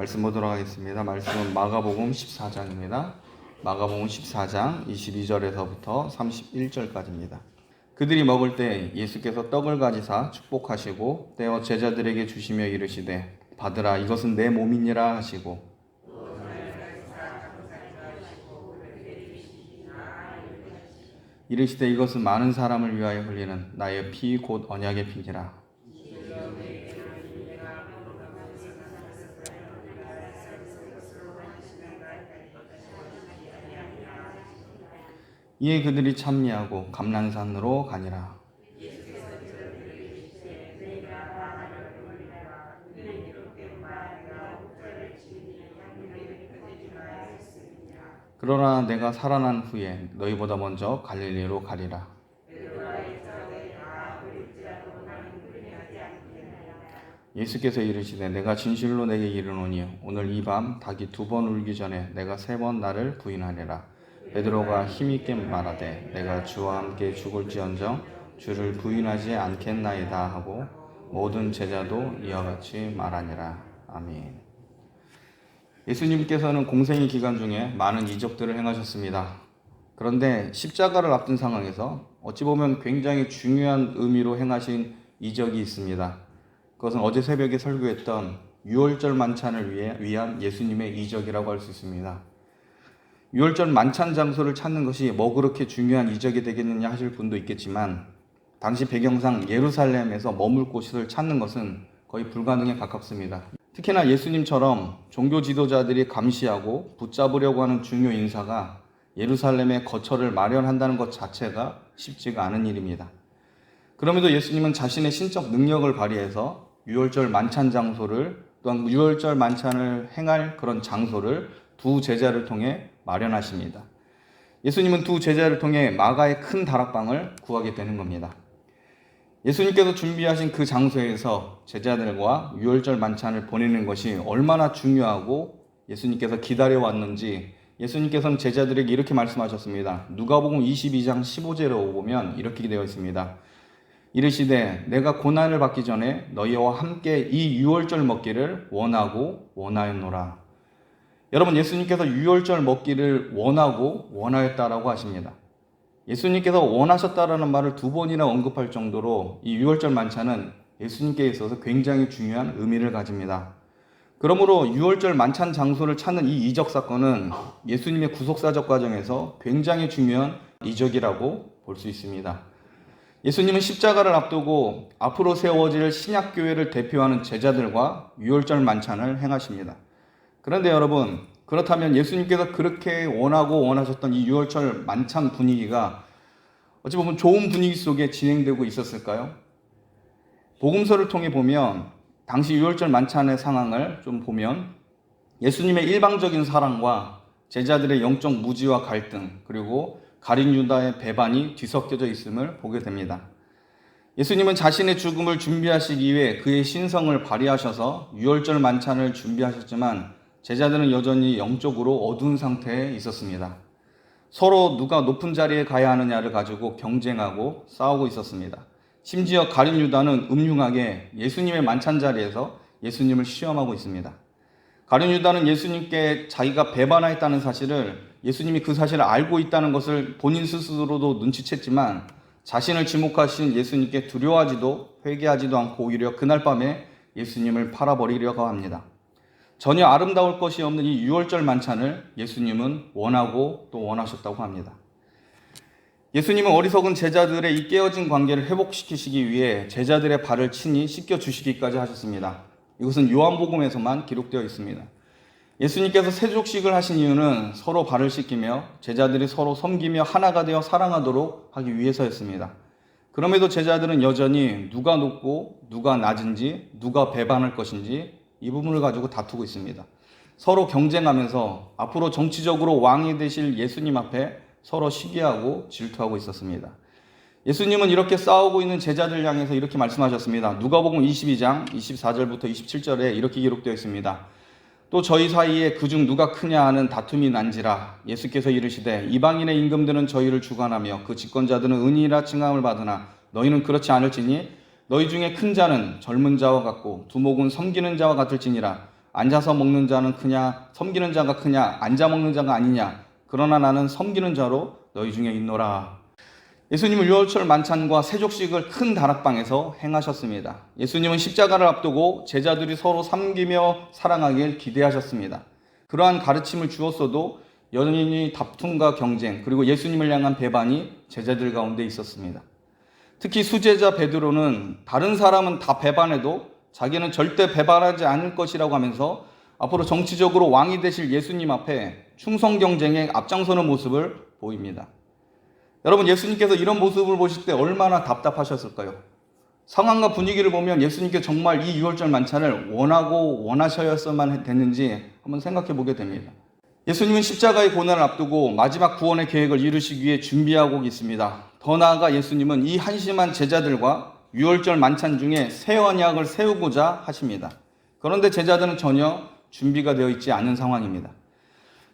말씀 보도록 하겠습니다. 말씀은 마가복음 14장입니다. 마가복음 14장 22절에서부터 31절까지입니다. 그들이 먹을 때 예수께서 떡을 가지사 축복하시고 떼어 제자들에게 주시며 이르시되 받으라 이것은 내 몸이니라 하시고 이르시되 이것은 많은 사람을 위하여 흘리는 나의 피 곧 언약의 피니라. 이에 그들이 참리하고 감난산으로 가니라. 그러나 내가 살아난 후에 너희보다 먼저 갈릴리로 가리라. 예수께서 이르시되 내가 진실로 내게 이르노니 오늘 이 밤 닭이 2번 울기 전에 내가 3번 나를 부인하리라. 베드로가 힘있게 말하되 내가 주와 함께 죽을지언정 주를 부인하지 않겠나이다 하고 모든 제자도 이와 같이 말하니라. 아멘. 예수님께서는 공생의 기간 중에 많은 이적들을 행하셨습니다. 그런데 십자가를 앞둔 상황에서 어찌 보면 굉장히 중요한 의미로 행하신 이적이 있습니다. 그것은 어제 새벽에 설교했던 유월절 만찬을 위한 예수님의 이적이라고 할 수 있습니다. 유월절 만찬 장소를 찾는 것이 뭐 그렇게 중요한 이적이 되겠느냐 하실 분도 있겠지만 당시 배경상 예루살렘에서 머물 곳을 찾는 것은 거의 불가능에 가깝습니다. 특히나 예수님처럼 종교 지도자들이 감시하고 붙잡으려고 하는 중요 인사가 예루살렘에 거처를 마련한다는 것 자체가 쉽지가 않은 일입니다. 그럼에도 예수님은 자신의 신적 능력을 발휘해서 유월절 만찬 장소를 또한 유월절 만찬을 행할 그런 장소를 두 제자를 통해 마련하십니다. 예수님은 두 제자를 통해 마가의 큰 다락방을 구하게 되는 겁니다. 예수님께서 준비하신 그 장소에서 제자들과 유월절 만찬을 보내는 것이 얼마나 중요하고 예수님께서 기다려왔는지 예수님께서는 제자들에게 이렇게 말씀하셨습니다. 누가복음 22장 15절에 보면 이렇게 되어 있습니다. 이르시되 내가 고난을 받기 전에 너희와 함께 이 유월절 먹기를 원하였노라. 여러분, 예수님께서 유월절 먹기를 원하였다라고 하십니다. 예수님께서 원하셨다라는 말을 2번이나 언급할 정도로 이 유월절 만찬은 예수님께 있어서 굉장히 중요한 의미를 가집니다. 그러므로 유월절 만찬 장소를 찾는 이 이적 사건은 예수님의 구속사적 과정에서 굉장히 중요한 이적이라고 볼 수 있습니다. 예수님은 십자가를 앞두고 앞으로 세워질 신약교회를 대표하는 제자들과 유월절 만찬을 행하십니다. 그런데 여러분, 그렇다면 예수님께서 그렇게 원하셨던 이 유월절 만찬 분위기가 어찌 보면 좋은 분위기 속에 진행되고 있었을까요? 복음서를 통해 보면 당시 유월절 만찬의 상황을 좀 보면 예수님의 일방적인 사랑과 제자들의 영적 무지와 갈등, 그리고 가룟 유다의 배반이 뒤섞여져 있음을 보게 됩니다. 예수님은 자신의 죽음을 준비하시기 위해 그의 신성을 발휘하셔서 유월절 만찬을 준비하셨지만 제자들은 여전히 영적으로 어두운 상태에 있었습니다. 서로 누가 높은 자리에 가야 하느냐를 가지고 경쟁하고 싸우고 있었습니다. 심지어 가룟 유다는 음흉하게 예수님의 만찬 자리에서 예수님을 시험하고 있습니다. 가룟 유다는 예수님께 자기가 배반하였다는 사실을 예수님이 그 사실을 알고 있다는 것을 본인 스스로도 눈치챘지만 자신을 지목하신 예수님께 두려워하지도 회개하지도 않고 오히려 그날 밤에 예수님을 팔아버리려고 합니다. 전혀 아름다울 것이 없는 이 유월절 만찬을 예수님은 원하셨다고 합니다. 예수님은 어리석은 제자들의 이 깨어진 관계를 회복시키시기 위해 제자들의 발을 친히 씻겨주시기까지 하셨습니다. 이것은 요한복음에서만 기록되어 있습니다. 예수님께서 세족식을 하신 이유는 서로 발을 씻기며 제자들이 서로 섬기며 하나가 되어 사랑하도록 하기 위해서였습니다. 그럼에도 제자들은 여전히 누가 높고 누가 낮은지, 누가 배반할 것인지 이 부분을 가지고 다투고 있습니다. 서로 경쟁하면서 앞으로 정치적으로 왕이 되실 예수님 앞에 서로 시기하고 질투하고 있었습니다. 예수님은 이렇게 싸우고 있는 제자들 향해서 이렇게 말씀하셨습니다. 누가복음 22장 24절부터 27절에 이렇게 기록되어 있습니다. 또 저희 사이에 그중 누가 크냐 하는 다툼이 난지라. 예수께서 이르시되 이방인의 임금들은 저희를 주관하며 그 집권자들은 은이라 칭함을 받으나 너희는 그렇지 않을지니 너희 중에 큰 자는 젊은 자와 같고 두목은 섬기는 자와 같을지니라. 앉아서 먹는 자는 크냐 섬기는 자가 크냐 앉아 먹는 자가 아니냐 그러나 나는 섬기는 자로 너희 중에 있노라. 예수님은 유월절 만찬과 세족식을 큰 다락방에서 행하셨습니다. 예수님은 십자가를 앞두고 제자들이 서로 섬기며 사랑하길 기대하셨습니다. 그러한 가르침을 주었어도 여전히 다툼과 경쟁 그리고 예수님을 향한 배반이 제자들 가운데 있었습니다. 특히 수제자 베드로는 다른 사람은 다 배반해도 자기는 절대 배반하지 않을 것이라고 하면서 앞으로 정치적으로 왕이 되실 예수님 앞에 충성 경쟁에 앞장서는 모습을 보입니다. 여러분, 예수님께서 이런 모습을 보실 때 얼마나 답답하셨을까요? 상황과 분위기를 보면 예수님께 정말 이 유월절 만찬을 원하셔야만 됐는지 한번 생각해 보게 됩니다. 예수님은 십자가의 고난을 앞두고 마지막 구원의 계획을 이루시기 위해 준비하고 있습니다. 더 나아가 예수님은 이 한심한 제자들과 유월절 만찬 중에 새 언약을 세우고자 하십니다. 그런데 제자들은 전혀 준비가 되어 있지 않은 상황입니다.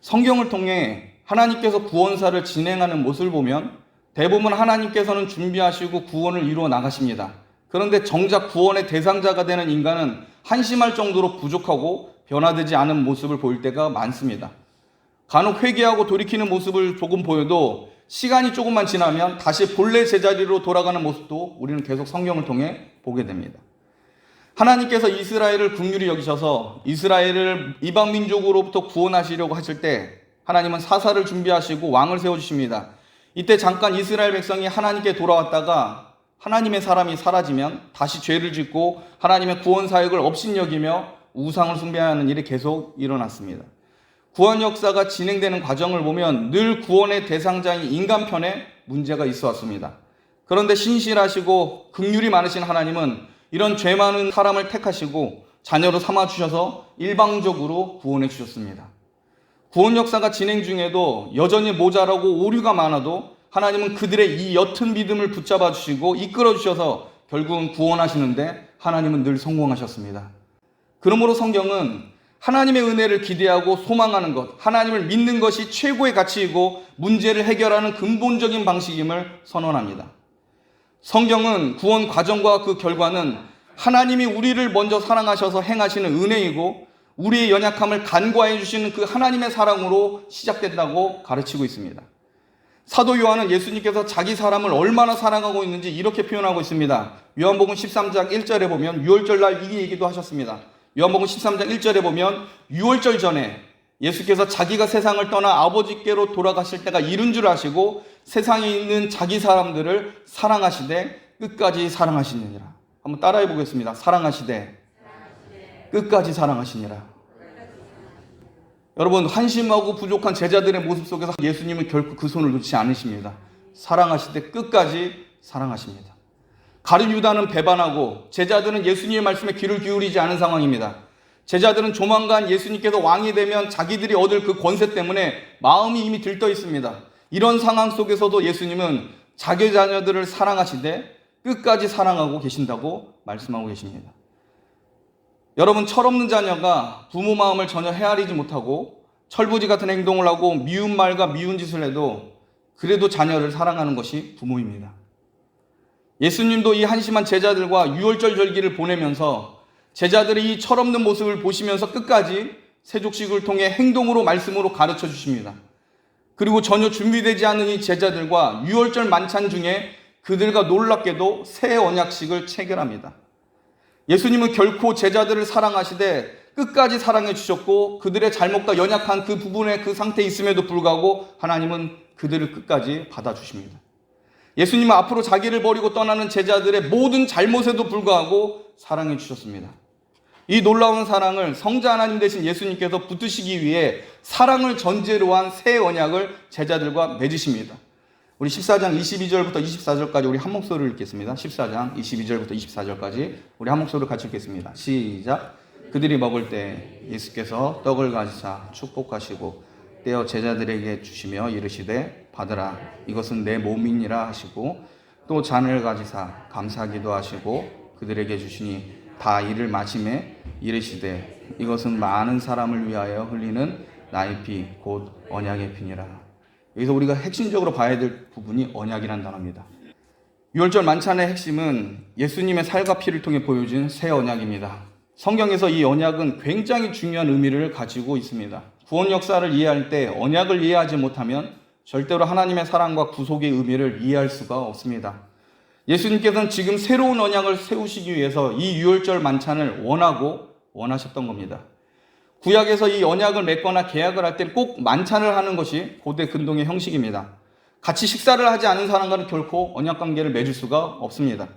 성경을 통해 하나님께서 구원사를 진행하는 모습을 보면 대부분 하나님께서는 준비하시고 구원을 이루어 나가십니다. 그런데 정작 구원의 대상자가 되는 인간은 한심할 정도로 부족하고 변화되지 않은 모습을 보일 때가 많습니다. 간혹 회개하고 돌이키는 모습을 조금 보여도 시간이 조금만 지나면 다시 본래 제자리로 돌아가는 모습도 우리는 계속 성경을 통해 보게 됩니다. 하나님께서 이스라엘을 긍휼히 여기셔서 이스라엘을 이방 민족으로부터 구원하시려고 하실 때 하나님은 사사를 준비하시고 왕을 세워주십니다. 이때 잠깐 이스라엘 백성이 하나님께 돌아왔다가 하나님의 사람이 사라지면 다시 죄를 짓고 하나님의 구원 사역을 업신여기며 우상을 숭배하는 일이 계속 일어났습니다. 구원 역사가 진행되는 과정을 보면 늘 구원의 대상자인 인간 편에 문제가 있어 왔습니다. 그런데 신실하시고 긍휼이 많으신 하나님은 이런 죄 많은 사람을 택하시고 자녀로 삼아주셔서 일방적으로 구원해 주셨습니다. 구원 역사가 진행 중에도 여전히 모자라고 오류가 많아도 하나님은 그들의 이 옅은 믿음을 붙잡아 주시고 이끌어 주셔서 결국은 구원하시는데 하나님은 늘 성공하셨습니다. 그러므로 성경은 하나님의 은혜를 기대하고 소망하는 것, 하나님을 믿는 것이 최고의 가치이고 문제를 해결하는 근본적인 방식임을 선언합니다. 성경은 구원 과정과 그 결과는 하나님이 우리를 먼저 사랑하셔서 행하시는 은혜이고 우리의 연약함을 간과해 주시는 그 하나님의 사랑으로 시작된다고 가르치고 있습니다. 사도 요한은 예수님께서 자기 사람을 얼마나 사랑하고 있는지 이렇게 표현하고 있습니다. 요한복음 13장 1절에 보면 유월절날 이 얘기도 하셨습니다. 요한복음 13장 1절에 보면 유월절 전에 예수께서 자기가 세상을 떠나 아버지께로 돌아가실 때가 이른 줄 아시고 세상에 있는 자기 사람들을 사랑하시되 끝까지 사랑하시느니라. 한번 따라해 보겠습니다. 사랑하시되 끝까지 사랑하시니라. 여러분, 한심하고 부족한 제자들의 모습 속에서 예수님은 결코 그 손을 놓지 않으십니다. 사랑하시되 끝까지 사랑하십니다. 가룟 유다는 배반하고 제자들은 예수님의 말씀에 귀를 기울이지 않은 상황입니다. 제자들은 조만간 예수님께서 왕이 되면 자기들이 얻을 그 권세 때문에 마음이 이미 들떠 있습니다. 이런 상황 속에서도 예수님은 자기 자녀들을 사랑하시되 끝까지 사랑하고 계신다고 말씀하고 계십니다. 여러분, 철없는 자녀가 부모 마음을 전혀 헤아리지 못하고 철부지 같은 행동을 하고 미운 말과 미운 짓을 해도 그래도 자녀를 사랑하는 것이 부모입니다. 예수님도 이 한심한 제자들과 유월절 절기를 보내면서 제자들의 이 철없는 모습을 보시면서 끝까지 세족식을 통해 행동으로 말씀으로 가르쳐 주십니다. 그리고 전혀 준비되지 않은 이 제자들과 유월절 만찬 중에 그들과 놀랍게도 새 언약식을 체결합니다. 예수님은 결코 제자들을 사랑하시되 끝까지 사랑해 주셨고 그들의 잘못과 연약한 그 부분의 그 상태에 있음에도 불구하고 하나님은 그들을 끝까지 받아주십니다. 예수님은 앞으로 자기를 버리고 떠나는 제자들의 모든 잘못에도 불구하고 사랑해 주셨습니다. 이 놀라운 사랑을 성자 하나님 되신 예수님께서 붙드시기 위해 사랑을 전제로 한 새 언약을 제자들과 맺으십니다. 우리 14장 22절부터 24절까지 우리 한 목소리를 읽겠습니다. 14장 22절부터 24절까지 우리 한 목소리를 같이 읽겠습니다. 시작. 그들이 먹을 때 예수께서 떡을 가지사 축복하시고 떼어 제자들에게 주시며 이르시되 받으라 이것은 내 몸이니라 하시고 또 잔을 가지사 감사기도 하시고 그들에게 주시니 다 이를 마시매 이르시되 이것은 많은 사람을 위하여 흘리는 나의 피 곧 언약의 피니라. 여기서 우리가 핵심적으로 봐야 될 부분이 언약이라는 단어입니다. 유월절 만찬의 핵심은 예수님의 살과 피를 통해 보여준 새 언약입니다. 성경에서 이 언약은 굉장히 중요한 의미를 가지고 있습니다. 구원 역사를 이해할 때 언약을 이해하지 못하면 절대로 하나님의 사랑과 구속의 의미를 이해할 수가 없습니다. 예수님께서는 지금 새로운 언약을 세우시기 위해서 이 유월절 만찬을 원하셨던 겁니다. 구약에서 이 언약을 맺거나 계약을 할 때 꼭 만찬을 하는 것이 고대 근동의 형식입니다. 같이 식사를 하지 않은 사람과는 결코 언약 관계를 맺을 수가 없습니다.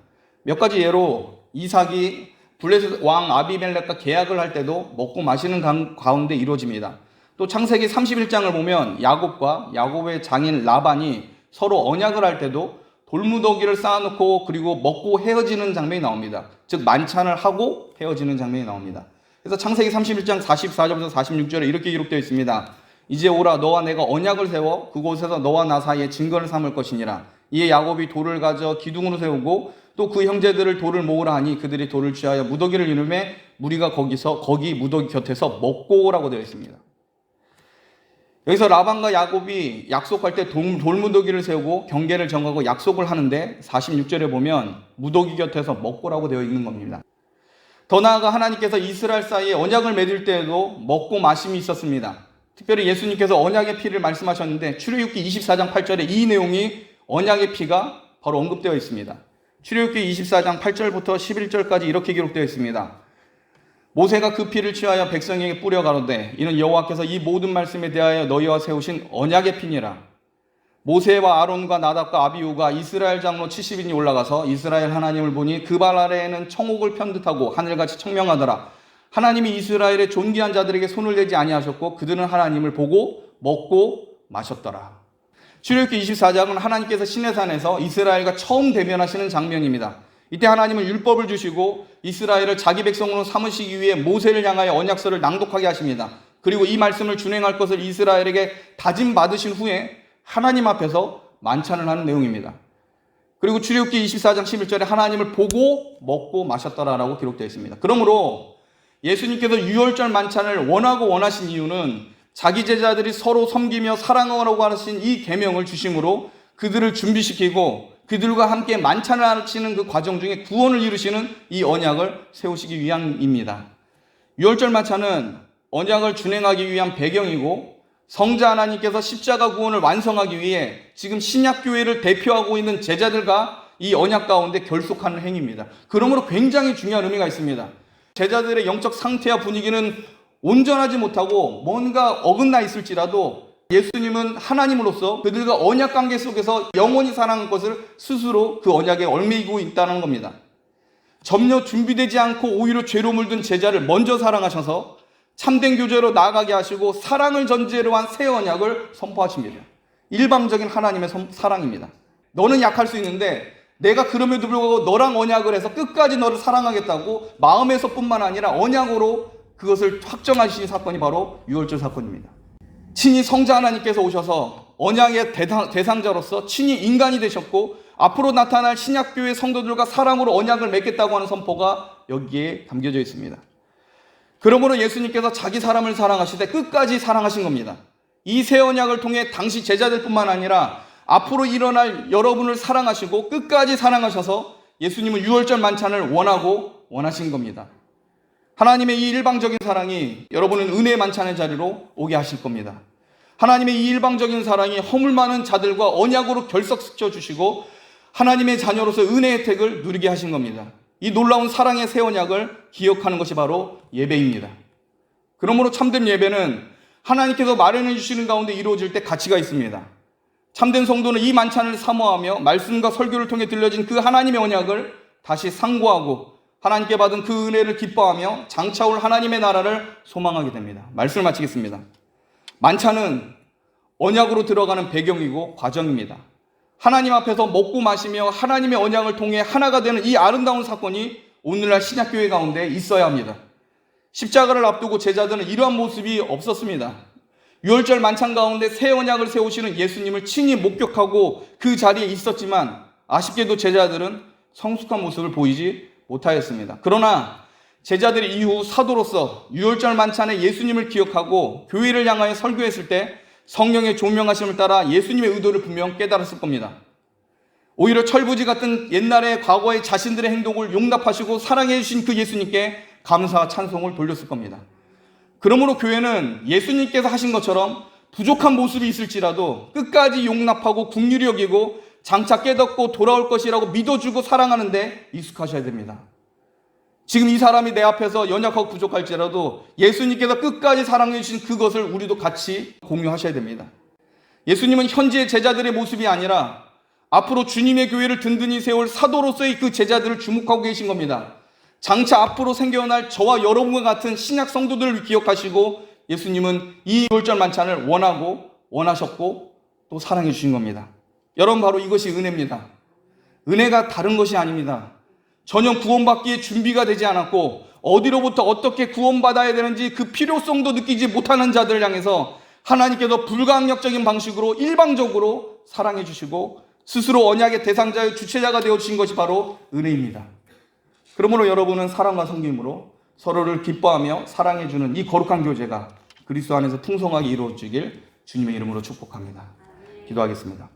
몇 가지 예로 이삭이 블레셋 왕 아비멜렉과 계약을 할 때도 먹고 마시는 가운데 이루어집니다. 또 창세기 31장을 보면 야곱과 야곱의 장인 라반이 서로 언약을 할 때도 돌무더기를 쌓아놓고 그리고 먹고 헤어지는 장면이 나옵니다. 즉 만찬을 하고 헤어지는 장면이 나옵니다. 그래서 창세기 31장 44절부터 46절에 이렇게 기록되어 있습니다. 이제 오라 너와 내가 언약을 세워 그곳에서 너와 나 사이에 증거를 삼을 것이니라. 이에 야곱이 돌을 가져 기둥으로 세우고 또 그 형제들을 돌을 모으라 하니 그들이 돌을 취하여 무더기를 이루매 무리가 거기 무더기 곁에서 먹고 오라고 되어 있습니다. 여기서 라반과 야곱이 약속할 때 돌무더기를 세우고 경계를 정하고 약속을 하는데 46절에 보면 무더기 곁에서 먹고라고 되어 있는 겁니다. 더 나아가 하나님께서 이스라엘 사이에 언약을 맺을 때에도 먹고 마심이 있었습니다. 특별히 예수님께서 언약의 피를 말씀하셨는데 출애굽기 24장 8절에 이 내용이 언약의 피가 바로 언급되어 있습니다. 출애굽기 24장 8절부터 11절까지 이렇게 기록되어 있습니다. 모세가 그 피를 취하여 백성에게 뿌려 가로되 이는 여호와께서 이 모든 말씀에 대하여 너희와 세우신 언약의 피니라. 모세와 아론과 나답과 아비후가 이스라엘 장로 70인이 올라가서 이스라엘 하나님을 보니 그 발 아래에는 청옥을 편듯하고 하늘같이 청명하더라. 하나님이 이스라엘의 존귀한 자들에게 손을 대지 아니하셨고 그들은 하나님을 보고 먹고 마셨더라. 출애굽기 24장은 하나님께서 시내산에서 이스라엘과 처음 대면하시는 장면입니다. 이때 하나님은 율법을 주시고 이스라엘을 자기 백성으로 삼으시기 위해 모세를 향하여 언약서를 낭독하게 하십니다. 그리고 이 말씀을 준행할 것을 이스라엘에게 다짐받으신 후에 하나님 앞에서 만찬을 하는 내용입니다. 그리고 출애굽기 24장 11절에 하나님을 보고 먹고 마셨더라라고 기록되어 있습니다. 그러므로 예수님께서 유월절 만찬을 원하신 이유는 자기 제자들이 서로 섬기며 사랑하라고 하신 이 계명을 주심으로 그들을 준비시키고 그들과 함께 만찬을 하시는 그 과정 중에 구원을 이루시는 이 언약을 세우시기 위함입니다. 유월절 만찬은 언약을 준행하기 위한 배경이고 성자 하나님께서 십자가 구원을 완성하기 위해 지금 신약교회를 대표하고 있는 제자들과 이 언약 가운데 결속하는 행위입니다. 그러므로 굉장히 중요한 의미가 있습니다. 제자들의 영적 상태와 분위기는 온전하지 못하고 뭔가 어긋나 있을지라도 예수님은 하나님으로서 그들과 언약 관계 속에서 영원히 사랑한 것을 스스로 그 언약에 얽매이고 있다는 겁니다. 전혀 준비되지 않고 오히려 죄로 물든 제자를 먼저 사랑하셔서 참된 교제로 나아가게 하시고 사랑을 전제로 한 새 언약을 선포하십니다. 일방적인 하나님의 사랑입니다. 너는 약할 수 있는데 내가 그럼에도 불구하고 너랑 언약을 해서 끝까지 너를 사랑하겠다고 마음에서뿐만 아니라 언약으로 그것을 확정하신 사건이 바로 유월절 사건입니다. 친히 성자 하나님께서 오셔서 언약의 대상자로서 친히 인간이 되셨고 앞으로 나타날 신약교회 성도들과 사랑으로 언약을 맺겠다고 하는 선포가 여기에 담겨져 있습니다. 그러므로 예수님께서 자기 사람을 사랑하시되 끝까지 사랑하신 겁니다. 이 새 언약을 통해 당시 제자들뿐만 아니라 앞으로 일어날 여러분을 사랑하시고 끝까지 사랑하셔서 예수님은 유월절 만찬을 원하신 겁니다. 하나님의 이 일방적인 사랑이 여러분은 은혜의 만찬의 자리로 오게 하실 겁니다. 하나님의 이 일방적인 사랑이 허물 많은 자들과 언약으로 결석시켜 주시고 하나님의 자녀로서 은혜의 혜택을 누리게 하신 겁니다. 이 놀라운 사랑의 새 언약을 기억하는 것이 바로 예배입니다. 그러므로 참된 예배는 하나님께서 마련해 주시는 가운데 이루어질 때 가치가 있습니다. 참된 성도는 이 만찬을 사모하며 말씀과 설교를 통해 들려진 그 하나님의 언약을 다시 상고하고 하나님께 받은 그 은혜를 기뻐하며 장차올 하나님의 나라를 소망하게 됩니다. 말씀을 마치겠습니다. 만찬은 언약으로 들어가는 배경이고 과정입니다. 하나님 앞에서 먹고 마시며 하나님의 언약을 통해 하나가 되는 이 아름다운 사건이 오늘날 신약교회 가운데 있어야 합니다. 십자가를 앞두고 제자들은 이러한 모습이 없었습니다. 유월절 만찬 가운데 새 언약을 세우시는 예수님을 친히 목격하고 그 자리에 있었지만 아쉽게도 제자들은 성숙한 모습을 보이지 못하였습니다. 그러나 제자들이 이후 사도로서 유월절 만찬에 예수님을 기억하고 교회를 향하여 설교했을 때 성령의 조명하심을 따라 예수님의 의도를 분명 깨달았을 겁니다. 오히려 철부지 같은 옛날의 과거의 자신들의 행동을 용납하시고 사랑해 주신 그 예수님께 감사 찬송을 돌렸을 겁니다. 그러므로 교회는 예수님께서 하신 것처럼 부족한 모습이 있을지라도 끝까지 용납하고 긍휼히 여기고 장차 깨닫고 돌아올 것이라고 믿어주고 사랑하는데 익숙하셔야 됩니다. 지금 이 사람이 내 앞에서 연약하고 부족할지라도 예수님께서 끝까지 사랑해 주신 그것을 우리도 같이 공유하셔야 됩니다. 예수님은 현지의 제자들의 모습이 아니라 앞으로 주님의 교회를 든든히 세울 사도로서의 그 제자들을 주목하고 계신 겁니다. 장차 앞으로 생겨날 저와 여러분과 같은 신약 성도들을 기억하시고 예수님은 이 돌절 만찬을 원하셨고 또 사랑해 주신 겁니다. 여러분, 바로 이것이 은혜입니다. 은혜가 다른 것이 아닙니다. 전혀 구원받기에 준비가 되지 않았고 어디로부터 어떻게 구원받아야 되는지 그 필요성도 느끼지 못하는 자들을 향해서 하나님께서 불가항력적인 방식으로 일방적으로 사랑해 주시고 스스로 언약의 대상자의 주체자가 되어주신 것이 바로 은혜입니다. 그러므로 여러분은 사랑과 섬김으로 서로를 기뻐하며 사랑해주는 이 거룩한 교제가 그리스도 안에서 풍성하게 이루어지길 주님의 이름으로 축복합니다. 기도하겠습니다.